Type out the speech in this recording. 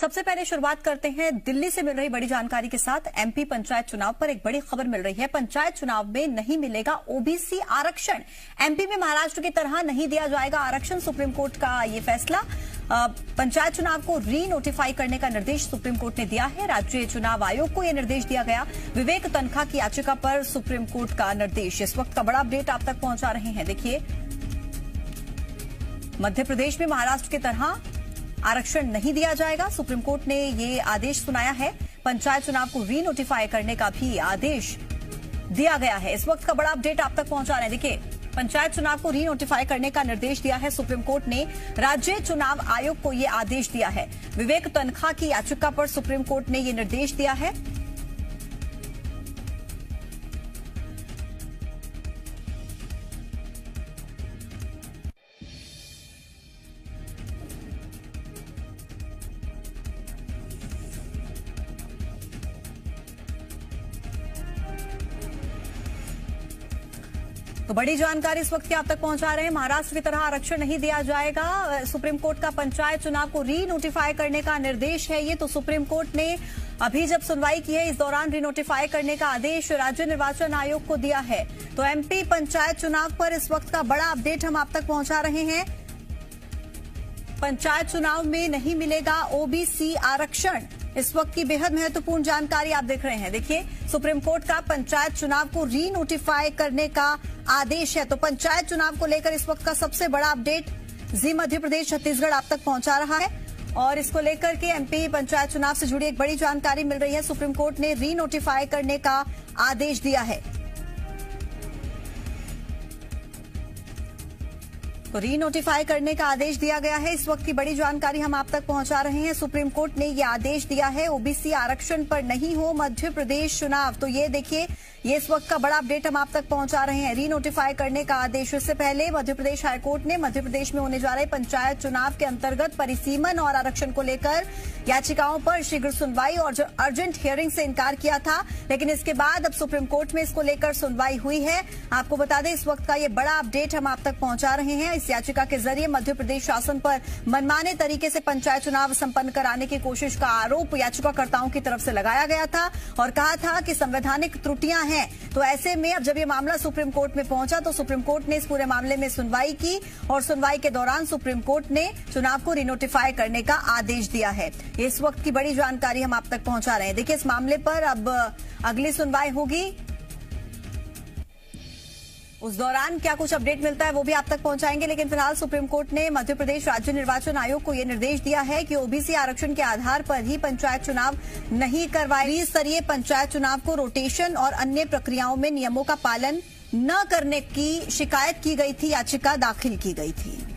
सबसे पहले शुरुआत करते हैं दिल्ली से मिल रही बड़ी जानकारी के साथ। एमपी पंचायत चुनाव पर एक बड़ी खबर मिल रही है। पंचायत चुनाव में नहीं मिलेगा ओबीसी आरक्षण। एमपी में महाराष्ट्र की तरह नहीं दिया जाएगा आरक्षण। सुप्रीम कोर्ट का ये फैसला। पंचायत चुनाव को री नोटिफाई करने का निर्देश सुप्रीम कोर्ट ने दिया है। राज्य चुनाव आयोग को यह निर्देश दिया गया। विवेक तनखा की याचिका पर सुप्रीम कोर्ट का निर्देश। इस वक्त का बड़ा अपडेट आप तक पहुंचा रहे हैं। देखिए, मध्य प्रदेश में महाराष्ट्र की तरह आरक्षण नहीं दिया जाएगा। सुप्रीम कोर्ट ने ये आदेश सुनाया है। पंचायत चुनाव को री नोटिफाई करने का भी आदेश दिया गया है। इस वक्त का बड़ा अपडेट आप तक पहुंचा रहे हैं। देखिए, पंचायत चुनाव को री नोटिफाई करने का निर्देश दिया है सुप्रीम कोर्ट ने। राज्य चुनाव आयोग को यह आदेश दिया है। विवेक तनखा की याचिका पर सुप्रीम कोर्ट ने यह निर्देश दिया है। तो बड़ी जानकारी इस वक्त की आप तक पहुंचा रहे हैं। महाराष्ट्र की तरह आरक्षण नहीं दिया जाएगा। सुप्रीम कोर्ट का पंचायत चुनाव को री नोटिफाई करने का निर्देश है ये। तो सुप्रीम कोर्ट ने अभी जब सुनवाई की है, इस दौरान री नोटिफाई करने का आदेश राज्य निर्वाचन आयोग को दिया है। तो एमपी पंचायत चुनाव पर इस वक्त का बड़ा अपडेट हम आप तक पहुंचा रहे हैं। पंचायत चुनाव में नहीं मिलेगा ओबीसी आरक्षण। इस वक्त की बेहद महत्वपूर्ण जानकारी आप देख रहे हैं। देखिए, सुप्रीम कोर्ट का पंचायत चुनाव को री नोटिफाई करने का आदेश है। तो पंचायत चुनाव को लेकर इस वक्त का सबसे बड़ा अपडेट जी मध्य प्रदेश छत्तीसगढ़ आप तक पहुंचा रहा है। और इसको लेकर के एमपी पंचायत चुनाव से जुड़ी एक बड़ी जानकारी मिल रही है। सुप्रीम कोर्ट ने री नोटिफाई करने का आदेश दिया है। तो री नोटिफाई करने का आदेश दिया गया है। इस वक्त की बड़ी जानकारी हम आप तक पहुंचा रहे हैं। सुप्रीम कोर्ट ने यह आदेश दिया है, ओबीसी आरक्षण पर नहीं हो मध्य प्रदेश चुनाव। तो ये देखिए, ये इस वक्त का बड़ा अपडेट हम आप तक पहुंचा रहे हैं। री नोटिफाई करने का आदेश। इससे पहले मध्य प्रदेश हाईकोर्ट ने मध्य प्रदेश में होने जा रहे पंचायत चुनाव के अंतर्गत परिसीमन और आरक्षण को लेकर याचिकाओं पर शीघ्र सुनवाई और अर्जेंट हियरिंग से इनकार किया था। लेकिन इसके बाद अब सुप्रीम कोर्ट में इसको लेकर सुनवाई हुई है। आपको बता दें, इस वक्त का ये बड़ा अपडेट हम आप तक पहुंचा रहे हैं। इस याचिका के जरिए मध्य प्रदेश शासन पर मनमाने तरीके से पंचायत चुनाव संपन्न कराने की कोशिश का आरोप याचिकाकर्ताओं की तरफ से लगाया गया था और कहा था कि संवैधानिक त्रुटियां हैं। तो ऐसे में अब जब ये मामला सुप्रीम कोर्ट में पहुंचा तो सुप्रीम कोर्ट ने इस पूरे मामले में सुनवाई की और सुनवाई के दौरान सुप्रीम कोर्ट ने चुनाव को रीनोटिफाई करने का आदेश दिया है। इस वक्त की बड़ी जानकारी हम आप तक पहुंचा रहे हैं। देखिए, इस मामले पर अब अगली सुनवाई होगी। उस दौरान क्या कुछ अपडेट मिलता है वो भी आप तक पहुंचाएंगे। लेकिन फिलहाल सुप्रीम कोर्ट ने मध्य प्रदेश राज्य निर्वाचन आयोग को यह निर्देश दिया है कि ओबीसी आरक्षण के आधार पर ही पंचायत चुनाव नहीं करवाए। त्रिस्तरीय पंचायत चुनाव को रोटेशन और अन्य प्रक्रियाओं में नियमों का पालन न करने की शिकायत की गई थी, याचिका दाखिल की गई थी।